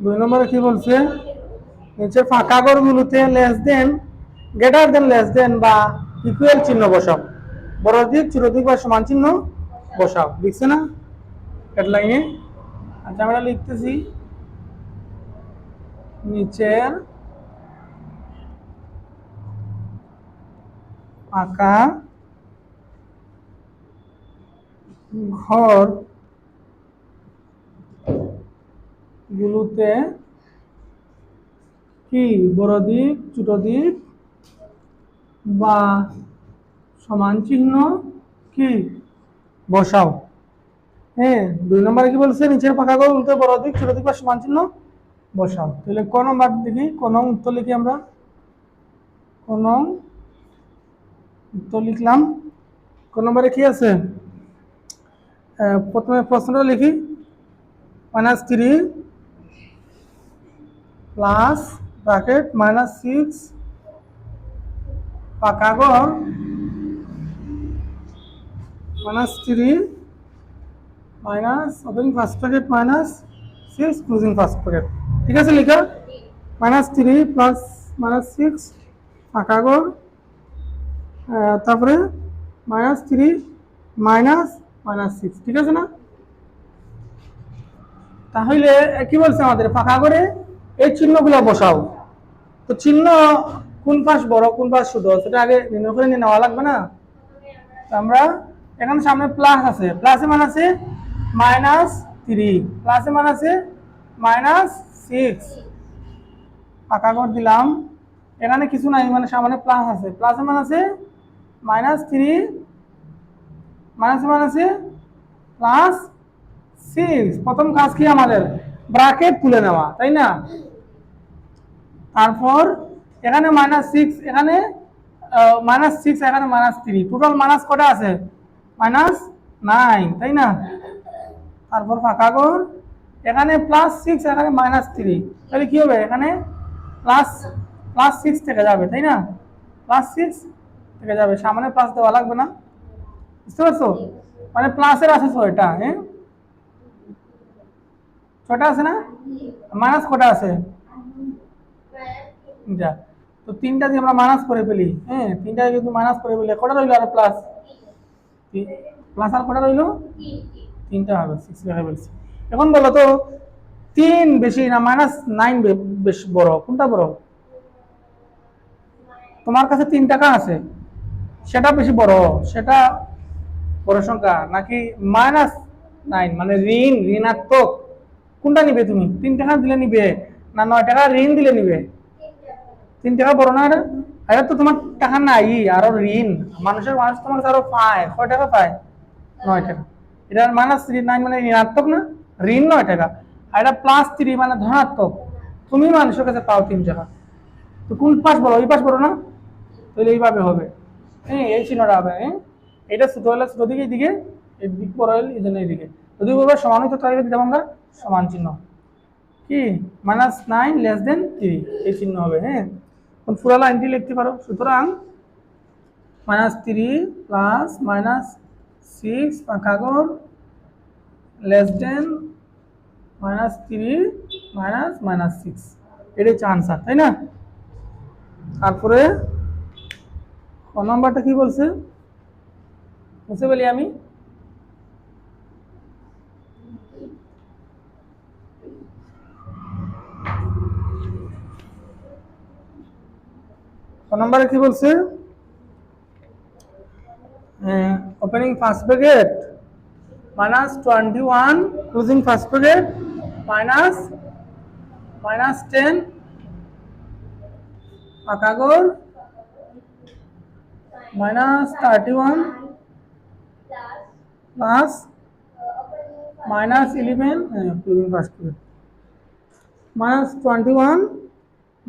2 নম্বরে কি বলছে, নিচে ফাঁকা ঘরগুলোতে less than, greater than, less than বা ইকুয়াল চিহ্ন বসাও, বড় দিক ছোট দিক বা সমান চিহ্ন বসাও। দেখছে না হেডলাইনে? আচ্ছা আমরা লিখতেছি, নিচের ফাঁকা ঘর গুলোতে কি বড় দিক ছোট দিক বা সমান চিহ্ন কি বসাও। হ্যাঁ, 2 নম্বরে কি বলছে, নিচের ফাঁকা ঘরগুলোতে বড় দিক ছোট দিক বা সমান চিহ্ন বসাও। তাহলে কোন নম্বর দেখি, কোন উত্তর লিখি আমরা, কোন উত্তর লিখলাম। কোন নম্বরে কি আছে, প্রথমে প্রশ্নটা লিখি, -3 প্লাস ব্র্যাকেট -6 ফাঁকা ঘর -3 minus opening first bracket -6 closing first bracket. ঠিক আছে লিখা, -3 প্লাস -6 ফাঁকা ঘর, তারপরে -3 -6। ঠিক আছে না? তাহলে কি বলছে আমাদের, ফাঁকা ঘরে এই চিহ্নগুলো বসাও। তো চিহ্ন কোন পাশ বড় কোন পাশ ছোট সেটা আগে নির্ণয় করে নিয়ে নেওয়া লাগবে না? আমরা এখানে সামনে প্লাস আছে, প্লাসে মান আছে -3, প্লাসে মান আছে -6, ফাঁকা ঘর দিলাম, এখানে কিছু নাই মানে সামনে প্লাস আছে, প্লাসে মান আছে -3, মাইনাসে মান আছে +6। প্রথম কাজ কি আমাদের, ব্র্যাকেট তুলে নেওয়া, তাই না? তারপর এখানে -6, এখানে -6, এখানে -3, টোটাল মাইনাস কটা আছে, -9, তাই না? তারপর ফাঁকা ঘর, এখানে +6, এখানে -3, তাহলে কি হবে, এখানে +6 থেকে যাবে, তাই না? +6 থেকে যাবে, সামনে প্লাস দেওয়া লাগবে না, বুঝতে পারছো? মানে প্লাসের আছে 6টা, হ্যাঁ 6টা আছে না, মাইনাস কটা আছে, যা, তো 3টা দিয়ে আমরা মাইনাস করে ফেলি, হ্যাঁ 3টা যদি মাইনাস করে ফেলি কটা রইলো, আর প্লাস প্লাস আর কটা রইলো, 3টা হবে, 6 লিখে ফেলছি। এখন বলো তো 3 বেশি না -9 বেশি বড়, কোনটা বড়? তোমার কাছে 3 টাকা আছে, সেটা বেশি বড়, সেটা বড় সংখ্যা নাকি -9 মানে ঋণাত্মক, কোনটা নিবে তুমি? 3 টাকা দিলে নিবে না 9 টাকা ঋণ দিলে নিবে? 3 টাকা বড় না? এটা তো তোমার টাকা নাই, আরো ঋণ, মানুষ তোমার কাছে আরো পায়, কয় টাকা পায়? 9 টাকা। এটা -9 মানে ঋণাত্মক না, ঋণ 9 টাকা, আর এটা +3 মানে ধনাত্মক, তুমি মানুষের কাছে পাও 3 টাকা। তো কোন পাশ বড়, এই পাশ বড় না? তাহলে এইভাবে হবে, হ্যাঁ এই চিহ্নটা হবে, হ্যাঁ এটা ছোট হলে ছোট দিকে, এইদিকে এই দিক বড় হলে এই জন্য এইদিকে, যদি বলবো সমান হইতো তাহলে দিতাম আমরা সমান চিহ্ন, কি -9 <3 এই চিহ্ন হবে, হ্যাঁ এখন পুরো লাইনটি লিখতে পারো। সুতরাং -3 প্লাস -6 ফাঁকা ঘর -3 -6, এটাই হচ্ছে আনসার, তাই না? তারপরে ক নাম্বারটা কি বলছে, বুঝতে বলি আমি, ক নাম্বারে কি বলছে, opening first bracket -21 closing first bracket -10 ফাঁকা ঘর -31 প্লাস -11 ক্লোজিং ফার্স্ট ব্র্যাকেট -21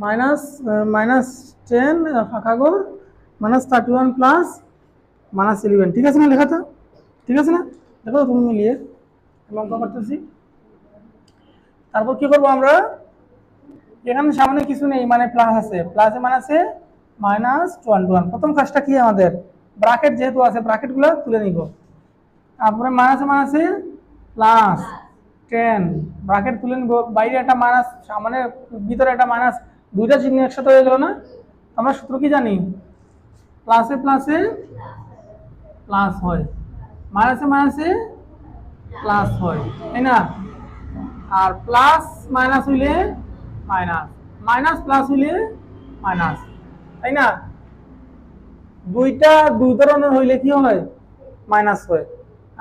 -10 ফাঁকা ঘর -31 প্লাস -11। ঠিক আছে না লেখাটা? ঠিক আছে না? দেখো তুমি মিলিয়ে লঙ্কা করতেছি। তারপর কি করবো আমরা, এখানে সামনে কিছু নেই মানে প্লাস আছে, প্লাসে মান আছে -21। প্রথম কাজটা কি আমাদের, ব্র্যাকেট যেহেতু আছে ব্র্যাকেট গুলো তুলে নিব, তারপরে মাইনাসে মান আছে প্লাস, 10 ব্র্যাকেট তুলে নিব, বাইরে একটা মাইনাস, সামনে ভিতরে একটা মাইনাস, দুইটা চিহ্ন একসাথে হয়ে গেল না? আমরা সূত্র কি জানি? প্লাসে প্লাসে প্লাস হয়, মাইনাসে মাইনাসে প্লাস হয়, তাই না? আর প্লাস মাইনাস হইলে মাইনাস, মাইনাস প্লাস হইলে মাইনাস, তাই না? দুইটা দুই ধরনের হইলে কি হয়? মাইনাস হয়।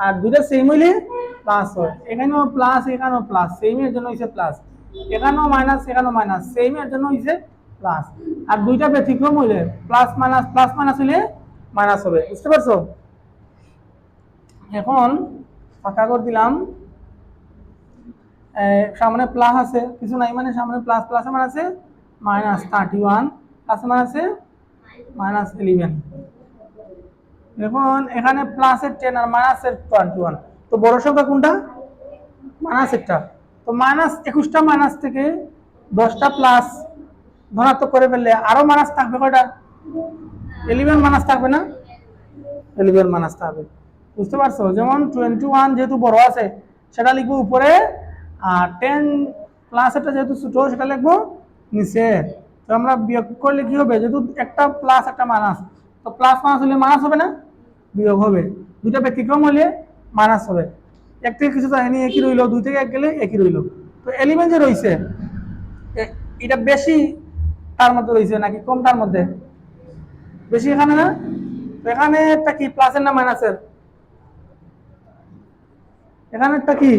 আর দুইটা সেম হইলে প্লাস হয়। এখানেও প্লাস, এখানেও প্লাস, সেমের জন্য হইছে প্লাস। এখানেও মাইনাস, এখানেও মাইনাস, সেমের জন্য হইছে প্লাস। আর দুইটা ব্যতিক্রম হইলে প্লাস মাইনাস হইলে মাইনাস হবে। বুঝতে পারছো? এখন ফাঁকা করে দিলাম, সামনে প্লাস আছে, কিছু নাই মানে সামনে প্লাস, প্লাসে মানে আছে -31, প্লাসে মানে আছে -11। এখন এখানে প্লাসের 10 আর মাইনাসের 21, তো বড় সংখ্যা কোনটা? মাইনাসেরটা। তো -21টা মাইনাস থেকে 10টা প্লাস ধনাত্মক করে ফেললে আরো মাইনাস থাকবে কয়টা? 11 মাইনাস থাকবে না? 11 মাইনাস থাকবে। বুঝতে পারছো? যেমন 21 যেহেতু বড় আছে সেটা লিখবো উপরে, আর 10 প্লাস এটা যেহেতু ছোট সেটা লিখবো নিচে। তো আমরা বিয়োগ করলে কি হবে? যেহেতু একটা প্লাস একটা মাইনাস, তো প্লাস মাইনাস হলে মাইনাস হবে না? বিয়োগ হবে। দুইটা ব্যতিক্রম হলে মাইনাস হবে। এক থেকে কিছু যায়নি, একই রইল, দুই থেকে এক গেলে একই রইল। তো এলিমেন্ট যে রয়েছে এটা বেশি তার মধ্যে রয়েছে নাকি কম তার মধ্যে? বেশি এখানে না? তো এখানে একটা কি প্লাসের না মাইনাসের? এখানে একটা কি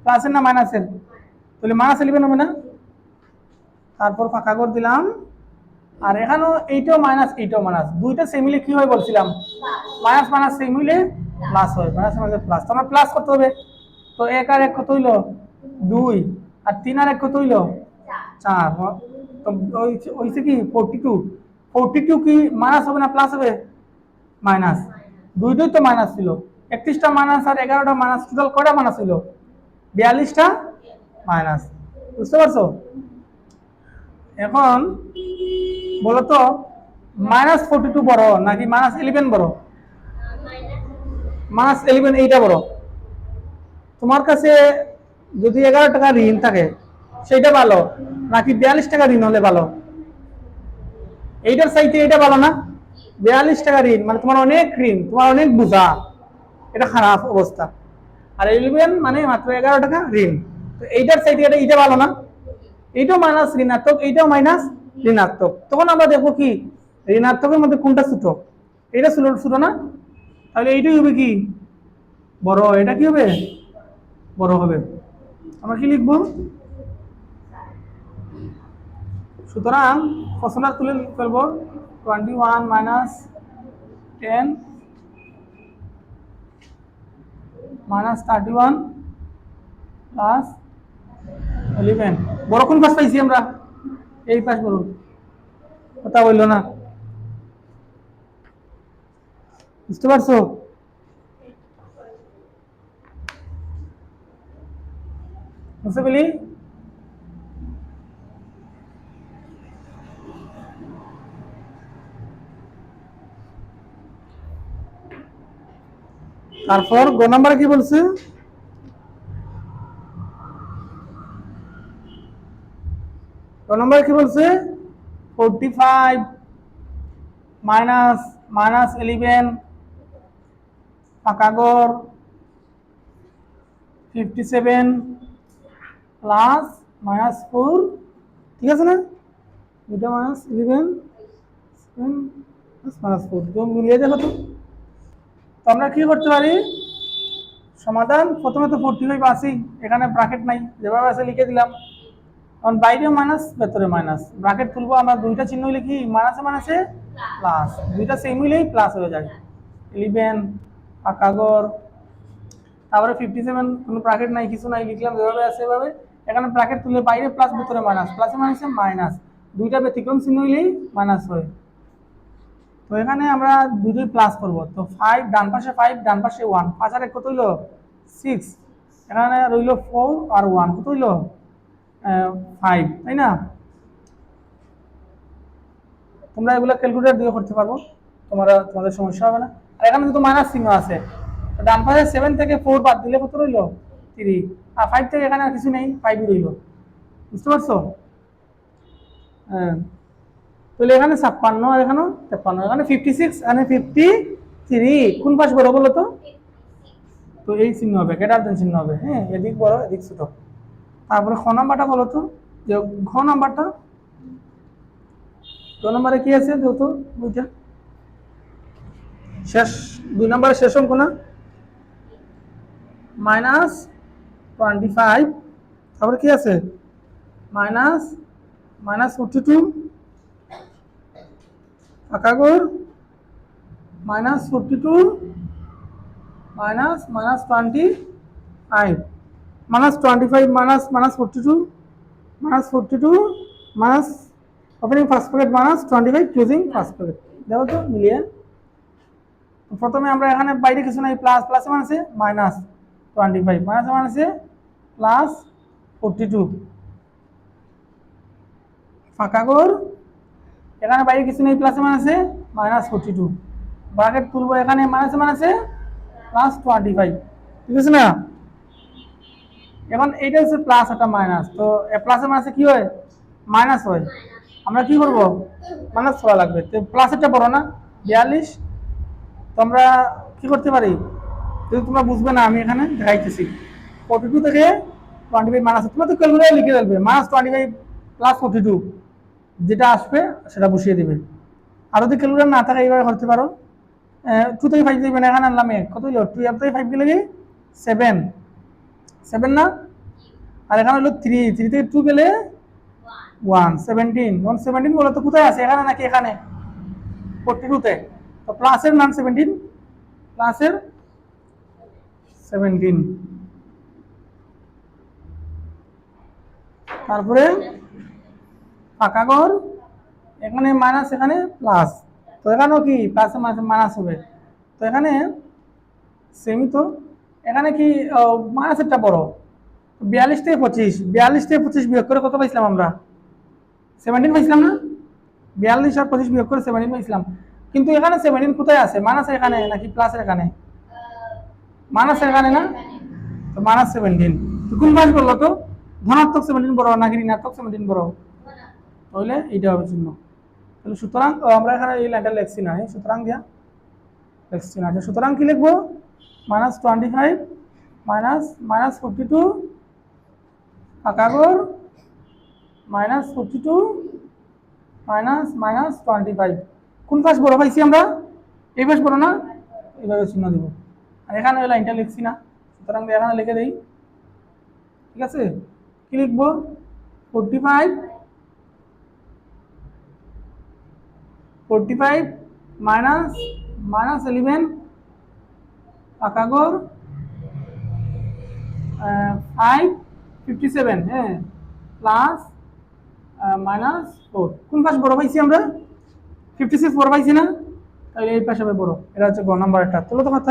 প্লাসের না মাইনাসের? তাহলে -11 হবে না? তারপর ফাঁকা করে দিলাম। আর এখানেও এইটাও মাইনাস, এইটাও মাইনাস, দুইটা সেম মিলে কি হয় বলছিলাম? মাইনাস মাইনাস সেম মিলে প্লাস হয়, মাইনাস মাইনাস প্লাস। তো আমরা প্লাস করতে হবে। তো 1 আর 1 কত হইল? 2, আর 3 আর 1 কত হইল? 4। তো হইছে কি 42 কি মাইনাস হবে না প্লাস হবে? মাইনাস। দুইটাই তো মাইনাস ছিল, 31টা মাইনাস আর 11টা মাইনাস, টোটাল কয়টা মাইনাস ছিল? 42টা মাইনাস। বুঝতে পারছো? এখন বলতো -42 বড় নাকি -11 বড়? -11 এইটা বড়। তোমার কাছে যদি 11 টাকা ঋণ থাকে সেটা ভালো নাকি 42 টাকা ঋণ হলে ভালো? এইটার চাইতে এইটা ভালো না? 42 টাকা ঋণ মানে তোমার অনেক ঋণ, তোমার অনেক বোঝা, এটা খারাপ অবস্থা। আর 11 মানে মাত্র 11 টাকা ঋণ। তো এইটার চাইতে এইটা ভালো না? এইটাও মাইনাস ঋণাত্মক, এইটাও মাইনাস ঋণাত্মক। তখন আমরা দেখবো কি ঋণাত্মকের মধ্যে কোনটা ছোট? এটা ছোট না? তাহলে এইটাই হবে কি বড়, এটা কি হবে বড় হবে। আমরা কি লিখবো? সুতরাং ফসলার তুলে ফেলবো 21 মাইনাস 10 মাইনাস 31 প্লাস 11। বড় কোন পাশ পাইছি আমরা? এই পাশ বলুন, কথা বললো না। বুঝতে পারছো? বুঝতে পেলি? তারপর গ নাম্বারে কি বলছে? গ নাম্বারে কি বলছে? 45 মাইনাস 11 ফাঁকাগর 57 প্লাস -4, ঠিক আছে না? এটা -11 -4 তো মিলিয়ে দেখো তো। আমরা কি করতে পারি? সমাধান প্রথমে তো 45 আসি, এখানে ব্র্যাকেট নাই, যেভাবে আছে লিখে দিলাম। কারণ বাইরে মাইনাস ভেতরে মাইনাস, ব্র্যাকেট তুলবো আমরা, দুইটা চিহ্ন লিখি, মাইনাসে মাইনাসে প্লাস, দুইটা সেম হইলেই প্লাস হয়ে যায়। 11 ফাঁকাগর, তারপরে 57 কোনো ব্র্যাকেট নাই, কিছু নাই, লিখলাম যেভাবে আছে সেভাবে। এখানে ব্র্যাকেট তুলে বাইরে প্লাস ভেতরে মাইনাস, প্লাসে মাইনাসে মাইনাস, দুইটা ব্যতিক্রম চিহ্ন হইলেই মাইনাস হয়। তো এখানে আমরা দুটোই প্লাস করব। তো 5 ডান পাশে 5 ডান পাশে 1, 5 আর 1 কত হইল? 6। এখানে রইল 4 আর 1 কত হইল? 5, তাই না? তোমরা এগুলো ক্যালকুলেটর দিয়ে করতে পারবো, তোমাদের সমস্যা হবে না। আর এখানে যেহেতু মাইনাস চিহ্ন আছে, ডান পাশে 7 থেকে 4 বাদ দিলে কত রইল? 3 আর 5 থেকে এখানে আর কিছু নেই 5ই রইল বুঝতে পারছো হ্যাঁ তাহলে এখানে 56 আর এখানে 53 এখানে 56 আর 53 কোন পাশ বড় বলো তো তো এই চিহ্ন হবে কেটার চিহ্ন হবে হ্যাঁ এদিক বড় এদিক ছোট তারপরে খ নাম্বারটা বলো তো যে ঘ নাম্বারটা গ নাম্বারে কি আছে যত বুঝা শেষ 2 নম্বরে শেষ অঙ্ক না -25 তারপরে কি আছে -42 আকাগর -42 -25 -25 -42 -42 minus opening first bracket -25 closing first bracket দেখো তো মিলিয়ে প্রথমে আমরা এখানে বাইরে কিছু নাই প্লাস প্লাস মানে আছে -25 মাইনাস মানে আছে +42 ফাঁকা ঘর এখানে বাইরে কিছু নেই প্লাস মানে আছে -42 ব্র্যাকেট তুলবো এখানে মাইনাস মানে আছে +25 ঠিক আছে না এখন এইটা হচ্ছে প্লাস একটা মাইনাস তো প্লাসের মাইনাসে কি হয় মাইনাস হয় আমরা কি করব মাইনাস করা লাগবে তো প্লাসেরটা বড় না 42 তো আমরা কি করতে পারি যদি তোমরা বুঝবে না আমি এখানে দেখাইতেছি 42 থেকে 25 মাইনাস তোমরা তো ক্যালকুলেটর লিখে ফেলবে -25 +42 যেটা আসবে সেটা বসিয়ে দিবে আর যদি ক্যালকুলেটর না থাকে এইভাবে করতে পারো 2 থেকে 5 দিবেন এখানে আনলাম 1 কত হলো 2 থেকে 5 গেলে 7 7 না আর এখানে হলো 3 3 থেকে 2 গেলে 1 17 117 বলো তো কোথায় আছে এখানে নাকি এখানে 42 তে তো প্লাসের মান 17 প্লাসের 17 তারপরে ফাঁকা ঘর এখানে মাইনাস এখানে প্লাস তো এখানেও কি প্লাস মাইনাস হবে তো এখানে সেমই তো এখানে কি মাইনাসেরটা বড় 42 থেকে 25 বিয়োগ করে কত পাইছিলাম আমরা 17 পাইছিলাম না 42 আর 25 বিয়োগ করে 17 পাইছিলাম কিন্তু এখানে 17 কোথায় আছে মাইনাস এখানে নাকি প্লাসের এখানে মাইনাসের এখানে না তো -17 তো কোন পাশ বললো তো ধনাত্মক 17 বড় নাকি ঋণাত্মক 17 বড় তাহলে এইটা হবে চিহ্ন তাহলে সুতরাং আমরা এখানে এই লাইনটা লিখছি না সুতরাং দিয়া লিখছি না সুতরাং কি লিখবো -25 -42 আকাগর -42 -25 কোন পাশ বড় পাইছি আমরা এই পাশ বড় না এইভাবে চিহ্ন দিব আর এখানে ওই লাইনটা লিখছি না সুতরাং এখানে লিখে দেই ঠিক আছে কি লিখবো 45 -11 আকাগর 557 হ্যাঁ প্লাস -4 কোন পাশ বড় পাইছি আমরা 56 বড় পাইছি না তাহলে এই পাশে হবে বড় এটা হচ্ছে গ নাম্বার একটা তোলো তো